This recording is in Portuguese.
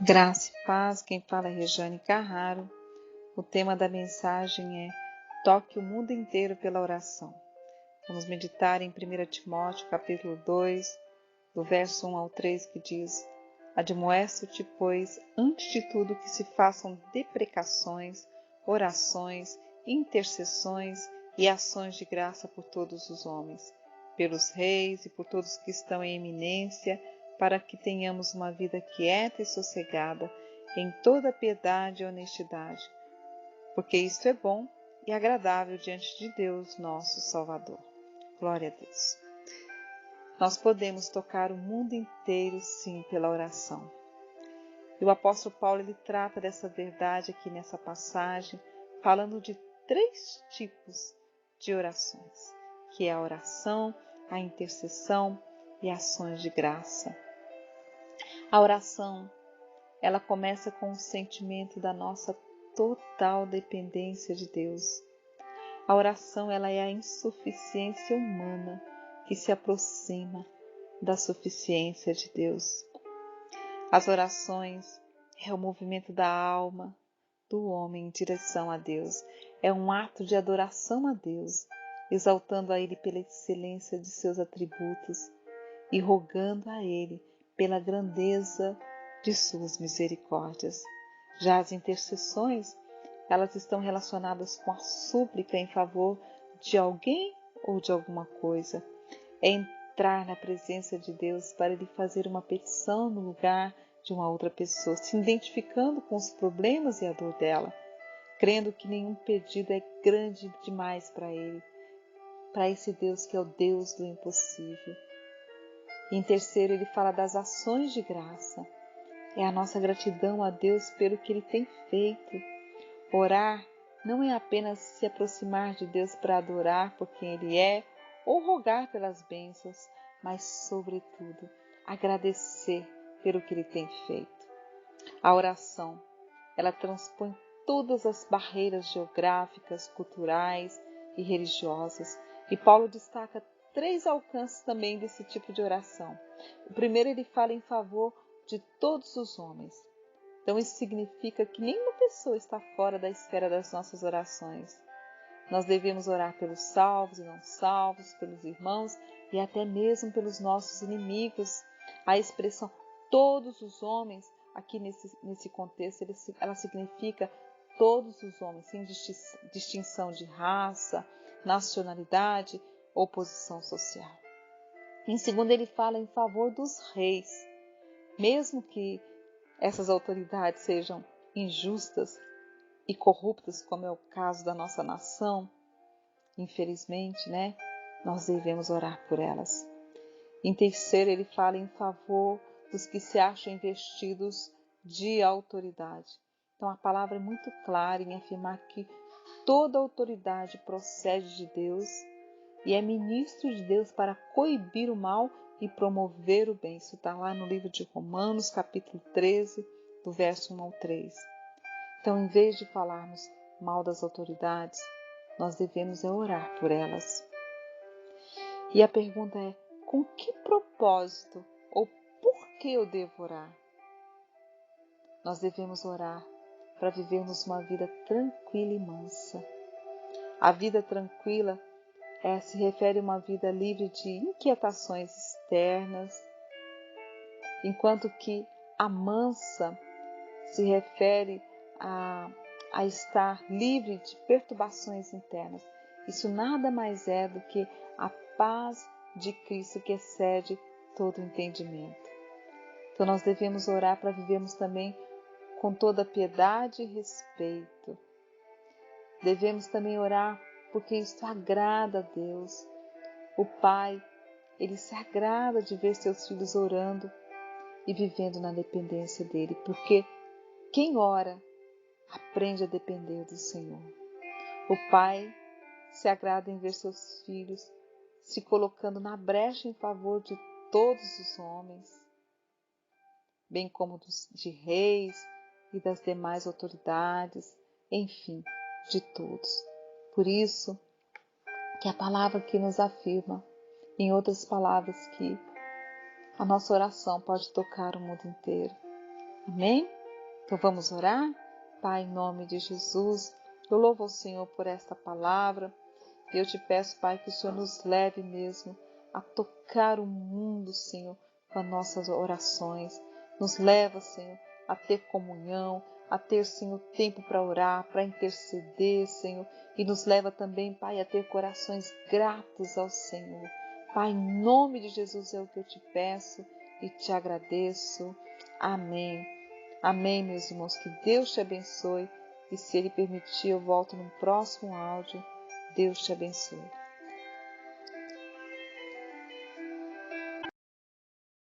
Graça e paz, quem fala é Rejane Carraro. O tema da mensagem é Toque o mundo inteiro pela oração. Vamos meditar em 1 Timóteo, capítulo 2, do verso 1 ao 3, que diz: Admoesto-te, pois, antes de tudo que se façam deprecações, orações, intercessões e ações de graça por todos os homens, pelos reis e por todos que estão em eminência, para que tenhamos uma vida quieta e sossegada, em toda piedade e honestidade, porque isto é bom e agradável diante de Deus, nosso Salvador. Glória a Deus. Nós podemos tocar o mundo inteiro, sim, pela oração. E o apóstolo Paulo ele trata dessa verdade aqui nessa passagem, falando de 3 tipos de orações, que é a oração, a intercessão e ações de graça. A oração, ela começa com o sentimento da nossa total dependência de Deus. A oração, ela é a insuficiência humana que se aproxima da suficiência de Deus. As orações é o movimento da alma do homem em direção a Deus. É um ato de adoração a Deus, exaltando a Ele pela excelência de seus atributos e rogando a Ele pela grandeza de suas misericórdias. Já as intercessões, elas estão relacionadas com a súplica em favor de alguém ou de alguma coisa. É entrar na presença de Deus para Ele fazer uma petição no lugar de uma outra pessoa, se identificando com os problemas e a dor dela, crendo que nenhum pedido é grande demais para Ele, para esse Deus que é o Deus do impossível. E em terceiro, ele fala das ações de graça. É a nossa gratidão a Deus pelo que Ele tem feito. Orar não é apenas se aproximar de Deus para adorar por quem Ele é ou rogar pelas bênçãos, mas, sobretudo, agradecer pelo que Ele tem feito. A oração, ela transpõe todas as barreiras geográficas, culturais e religiosas. E Paulo destaca 3 alcances também desse tipo de oração. O primeiro, ele fala em favor de todos os homens. Então isso significa que nenhuma pessoa está fora da esfera das nossas orações. Nós devemos orar pelos salvos e não salvos, pelos irmãos e até mesmo pelos nossos inimigos. A expressão todos os homens, aqui nesse contexto, ela significa todos os homens, sem distinção de raça, nacionalidade ou posição social. Em segundo, ele fala em favor dos reis. Mesmo que essas autoridades sejam injustas e corruptas, como é o caso da nossa nação, infelizmente, nós devemos orar por elas. Em terceiro, ele fala em favor dos que se acham investidos de autoridade. Então, a palavra é muito clara em afirmar que toda autoridade procede de Deus e é ministro de Deus para coibir o mal e promover o bem. Isso está lá no livro de Romanos, capítulo 13, do verso 1 ao 3. Então, em vez de falarmos mal das autoridades, nós devemos orar por elas. E a pergunta é, com que propósito ou por que eu devo orar? Nós devemos orar para vivermos uma vida tranquila e mansa. A vida tranquila se refere a uma vida livre de inquietações externas, enquanto que a mansa se refere a estar livre de perturbações internas. Isso nada mais é do que a paz de Cristo que excede todo entendimento. Então nós devemos orar para vivermos também com toda piedade e respeito. Devemos também orar porque isso agrada a Deus. O Pai, Ele se agrada de ver seus filhos orando e vivendo na dependência dEle, porque quem ora aprende a depender do Senhor. O Pai se agrada em ver seus filhos se colocando na brecha em favor de todos os homens, bem como de reis e das demais autoridades, enfim, de todos. Por isso que a palavra aqui nos afirma, em outras palavras, que a nossa oração pode tocar o mundo inteiro. Amém? Então vamos orar? Pai, em nome de Jesus, eu louvo ao Senhor por esta palavra. Eu te peço, Pai, que o Senhor nos leve mesmo a tocar o mundo, Senhor, com as nossas orações. Nos leva, Senhor, a ter comunhão, a ter, Senhor, tempo para orar, para interceder, Senhor. E nos leva também, Pai, a ter corações gratos ao Senhor. Pai, em nome de Jesus é o que eu te peço e te agradeço. Amém. Amém, meus irmãos. Que Deus te abençoe. E se Ele permitir, eu volto no próximo áudio. Deus te abençoe.